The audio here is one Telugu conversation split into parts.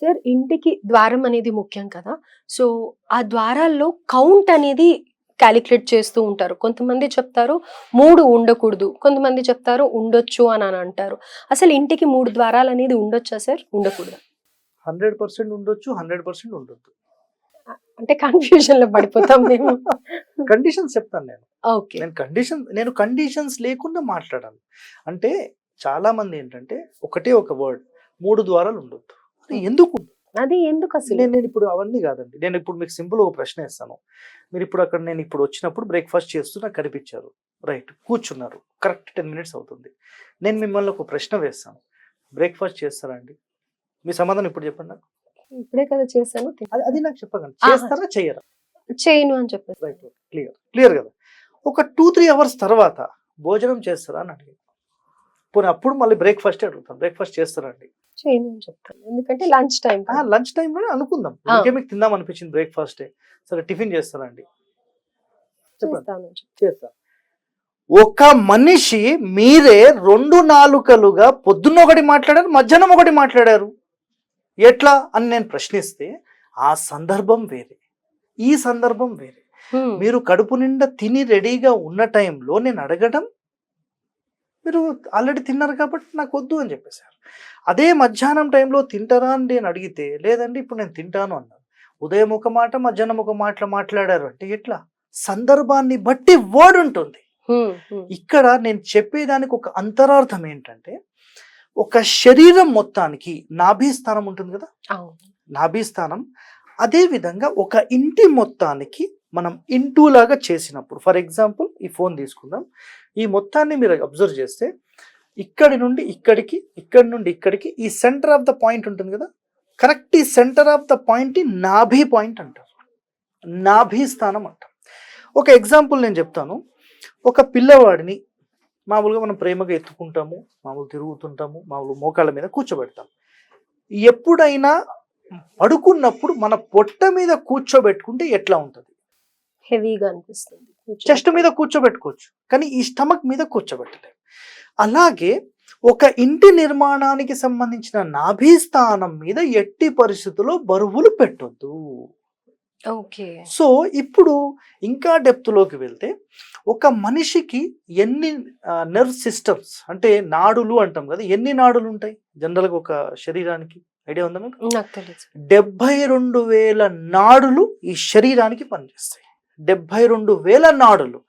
సార్ ఇంటికి ద్వారం అనేది ముఖ్యం కదా! సో, ఆ ద్వారాల్లో కౌంట్ అనేది కాలిక్యులేట్ చేస్తూ ఉంటారు. కొంతమంది చెప్తారు 3 ఉండకూడదు. కొంతమంది చెప్తారు ఉండొచ్చు అని అంటారు. అసలు ఇంటికి 3 ద్వారాలనేది ఉండొచ్చా సార్? ఉండకూడదా? 100% ఉండొచ్చు, 100% ఉండొద్దు. అంటే కన్‌ఫ్యూజన్‌లో పడిపోతాం మేము. కండిషన్స్ చెప్తాను నేను. ఓకే. నేను కండిషన్స్ లేకుండా మాట్లాడాను. అంటే చాలా మంది ఏంటంటే ఒకటే ఒక వర్డ్ 3 ద్వారాలు ఉండొద్దు. అది ఎందుకు? అది ఎందుకసలు? నేను ఇప్పుడు అవన్నీ కాదండి. నేను ఇప్పుడు మీకు సింపుల్ ఒక ప్రశ్న ఇస్తాను. మీరు ఇప్పుడు అక్కడ నేను ఇప్పుడు వచ్చినప్పుడు బ్రేక్‌ఫాస్ట్ చేస్తూ నాకు కనిపించారు. రైట్. కూర్చున్నారు. కరెక్ట్ 10 మినిట్స్ అవుతుంది. నేను మిమ్మల్ని ఒక ప్రశ్న వేస్తాను. బ్రేక్‌ఫాస్ట్ చేస్తారా అండి? మీ సమాధానం ఇప్పుడు చెప్పండి నాకు. ఇప్పుడే కదా చేశాను. అది నాకు చెప్పకండి. ఆహా! చేస్తారా? చెయ్యరా? చేయను అని చెప్పేసి. రైట్. క్లియర్ కదా! ఒక 2-3 అవర్స్ తర్వాత భోజనం చేస్తారా అని అడిగాను. పోనీ అప్పుడు మళ్ళీ బ్రేక్‌ఫాస్టే అడుగుతాను. బ్రేక్‌ఫాస్ట్ చేస్తారా అండి? చేయను అని చెప్తాను. ఎందుకంటే లంచ్ టైమ్ కదా! లంచ్ టైమ్‌లోనే అనుకుందాం. ఇంకే మీకు తిందాం అనిపించింది బ్రేక్‌ఫాస్టే. సరే టిఫిన్ చేస్తారా అండి? చెప్పండి. చేస్తాను అని చెప్తాను. చేస్తా. ఒక మనిషి మీరే 2 నాలుకలుగా పొద్దున్న ఒకటి మాట్లాడారు, మధ్యాహ్నం ఒకటి మాట్లాడారు. ఎట్లా అని నేను ప్రశ్నిస్తే ఆ సందర్భం వేరే, ఈ సందర్భం వేరే. మీరు కడుపు నిండా తిని రెడీగా ఉన్న టైంలో నేను అడగడం, మీరు ఆల్రెడీ తిన్నారు కాబట్టి నాకు వద్దు అని చెప్పేశారు. అదే మధ్యాహ్నం టైంలో తింటారా అండి అని అడిగితే లేదండి ఇప్పుడు నేను తింటాను అన్నారు. ఉదయం ఒక మాట, మధ్యాహ్నం ఒక మాట మాట్లాడారు అంటే ఎట్లా? సందర్భాన్ని బట్టి వర్డ్ ఉంటుంది. ఇక్కడ నేను చెప్పేదానికి ఒక అంతరార్థం ఏంటంటే, ఒక శరీరం మొత్తానికి నాభీస్థానం ఉంటుంది కదా, నాభీస్థానం అదే విధంగా ఒక ఇంటి మొత్తానికి మనం ఇంటూ లాగా చేసినప్పుడు, ఫర్ ఎగ్జాంపుల్ ఈ ఫోన్ తీసుకుందాం, ఈ మొత్తాన్ని మీరు అబ్జర్వ్ చేస్తే ఇక్కడి నుండి ఇక్కడికి, ఇక్కడి నుండి ఇక్కడికి ఈ సెంటర్ ఆఫ్ ద పాయింట్ ఉంటుంది కదా, కరెక్ట్ ఈ సెంటర్ ఆఫ్ ద పాయింట్ నాభి పాయింట్ అంటారు, నాభి స్థానం అంటారు. ఒక ఎగ్జాంపుల్ నేను చెప్తాను. ఒక పిల్లవాడిని మామూలుగా మనం ప్రేమగా ఎత్తుకుంటాము, మామూలు తిరుగుతుంటాము, మామూలు మోకాళ్ళ మీద కూర్చోబెడతాం. ఎప్పుడైనా పడుకున్నప్పుడు మన పొట్ట మీద కూర్చోబెట్టుకుంటే ఎట్లా ఉంటుంది? హెవీగా అనిపిస్తుంది. చెస్ట్ మీద కూర్చోబెట్టుకోవచ్చు, కానీ ఈ స్టమక్ మీద కూర్చోబెట్టలేము. అలాగే ఒక ఇంటి నిర్మాణానికి సంబంధించిన నాభి స్థానం మీద ఎట్టి పరిస్థితుల్లో బరువులు పెట్టొద్దు. ఓకే. సో ఇప్పుడు ఇంకా డెప్త్లోకి వెళ్తే ఒక మనిషికి ఎన్ని నర్వ్ సిస్టమ్స్ అంటే నాడులు అంటాం కదా, ఎన్ని నాడులు ఉంటాయి జనరల్గా ఒక శరీరానికి? ఐడియా ఉందా మీకు? నాకు తెలుసు. 72,000 నాడులు ఈ శరీరానికి పనిచేస్తాయి. 72,000 నాడులు.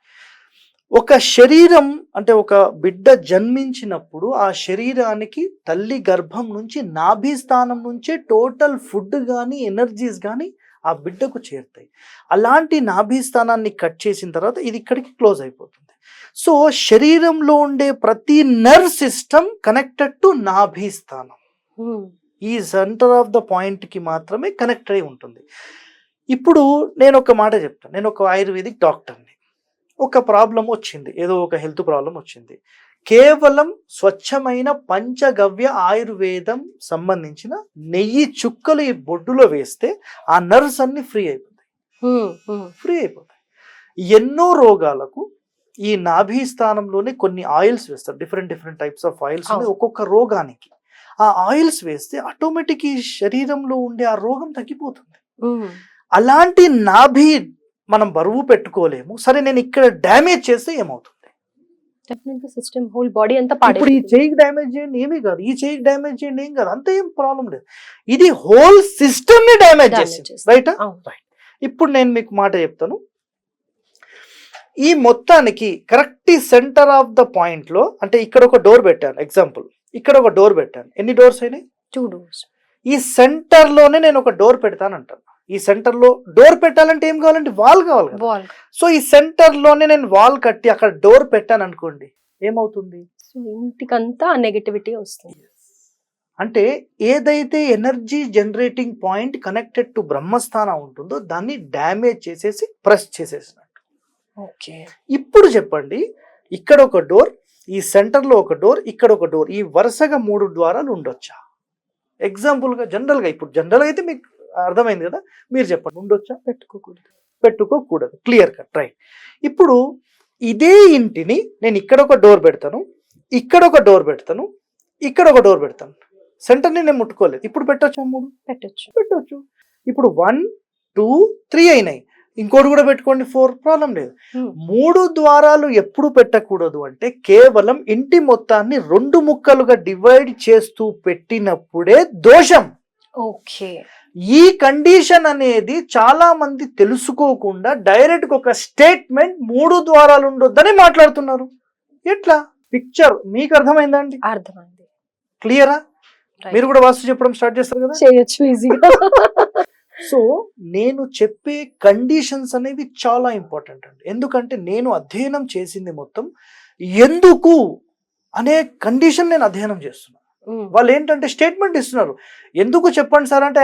ఒక శరీరం అంటే ఒక బిడ్డ జన్మించినప్పుడు ఆ శరీరానికి తల్లి గర్భం నుంచి నాభి స్థానం నుంచే టోటల్ ఫుడ్ కానీ ఎనర్జీస్ కానీ ఆ బిడ్డకు చేరుతాయి. అలాంటి నాభి స్థానాన్ని కట్ చేసిన తర్వాత ఇది ఇక్కడికి క్లోజ్ అయిపోతుంది. సో శరీరంలో ఉండే ప్రతి నర్వ్ సిస్టమ్ కనెక్టెడ్ టు నాభి స్థానం. ఈ సెంటర్ ఆఫ్ ద పాయింట్కి మాత్రమే కనెక్ట్ అయి ఉంటుంది. ఇప్పుడు నేను ఒక మాట చెప్తాను. నేను ఒక ఆయుర్వేదిక్ డాక్టర్ని. ఒక ప్రాబ్లం వచ్చింది, ఏదో ఒక హెల్త్ ప్రాబ్లం వచ్చింది. కేవలం స్వచ్ఛమైన పంచగవ్య ఆయుర్వేదం సంబంధించిన నెయ్యి చుక్కలు ఈ బొడ్డులో వేస్తే ఆ నర్వ్స్ అన్ని ఫ్రీ అయిపోతాయి. ఎన్నో రోగాలకు ఈ నాభి స్థానంలోనే కొన్ని ఆయిల్స్ వేస్తారు. డిఫరెంట్ టైప్స్ ఆఫ్ ఆయిల్స్ ఒక్కొక్క రోగానికి. ఆ ఆయిల్స్ వేస్తే ఆటోమేటిక్ ఈ శరీరంలో ఉండే ఆ రోగం తగ్గిపోతుంది. అలాంటి నాభి మనం బరువు పెట్టుకోలేము. సరే నేను ఇక్కడ డ్యామేజ్ చేస్తే ఏమవుతుంది? సిస్టమ్ హోల్ బాడీ అంతా ఇప్పుడు ఈ చెయ్యికి డ్యామేజ్ చేయండి ఏమీ కాదు, ఈ చెయ్యికి డ్యామేజ్ చేయండి ఏం కాదు, అంత ఏం ప్రాబ్లం లేదు. ఇది హోల్ సిస్టమ్ ని డ్యామేజ్ చేస్తుంది. రైటా? రైట్. ఇప్పుడు నేను మీకు మాట చెప్తాను. ఈ మొత్తానికి correct centre of the point లో, అంటే ఇక్కడ ఒక డోర్ పెట్టాను, ఎగ్జాంపుల్ ఇక్కడ ఒక డోర్ పెట్టాను. ఎన్ని డోర్స్ అయినాయి? 2 doors. ఈ సెంటర్ లోనే నేను ఒక డోర్ పెడతాను అంటాను. ఈ సెంటర్ లో డోర్ పెట్టాలంటే ఏం కావాలంటే వాల్ కావాలి కదా. సో ఈ సెంటర్ లోనే నేను వాల్ కట్టి అక్కడ డోర్ పెట్టాను అనుకోండి, ఏమవుతుంది? ఇంటికంతా నెగటివిటీ వస్తుంది. అంటే ఏదైతే energy generating point connected to బ్రహ్మస్థానం ఉంటుందో దాన్ని డ్యామేజ్ చేసేసి ప్రెస్ చేసేసినట్టు. ఓకే. ఇప్పుడు చెప్పండి, ఇక్కడ ఒక డోర్, ఈ సెంటర్ లో ఒక డోర్, ఇక్కడ ఒక డోర్, ఈ వరుసగా 3 ద్వారాలు ఉండొచ్చా? ఎగ్జాంపుల్ గా జనరల్ గా అయితే మీకు అర్థమైంది కదా, మీరు చెప్పండి, ఉండొచ్చా? పెట్టుకోకూడదు. Clear cut. రైట్. ఇప్పుడు ఇదే ఇంటిని నేను ఇక్కడ ఒక డోర్ పెడతాను, ఇక్కడ ఒక డోర్ పెడతాను, ఇక్కడ ఒక డోర్ పెడతాను. సెంటర్ని నేను ముట్టుకోలేదు. ఇప్పుడు పెట్టొచ్చా 3? పెట్టొచ్చు. పెట్టొచ్చు. ఇప్పుడు 1, 2, 3 అయినాయి. ఇంకోటి కూడా పెట్టుకోండి 4, ప్రాబ్లం లేదు. 3 ద్వారాలు ఎప్పుడు పెట్టకూడదు అంటే కేవలం ఇంటి మొత్తాన్ని 2 ముక్కలుగా డివైడ్ చేస్తూ పెట్టినప్పుడే దోషం. ఓకే. ఈ కండిషన్ అనేది చాలా మంది తెలుసుకోకుండా డైరెక్ట్ ఒక స్టేట్మెంట్ 3 ద్వారాలు ఉండొద్దని మాట్లాడుతున్నారు. ఎట్లా? పిక్చర్ మీకు అర్థమైందండి? అర్థమైంది. క్లియరా? మీరు కూడా వాస్తు చెప్పడం స్టార్ట్ చేస్తారు కదా. చేయొచ్చు ఈజీగా. సో నేను చెప్పే కండిషన్స్ అనేవి చాలా ఇంపార్టెంట్ అండి. ఎందుకంటే నేను అధ్యయనం చేసింది మొత్తం ఎందుకు అనే కండిషన్ నేను అధ్యయనం చేస్తున్నాను. వాళ్ళు ఏంటంటే స్టేట్మెంట్ ఇస్తున్నారు. ఎందుకు చెప్పండి సార్ అంటే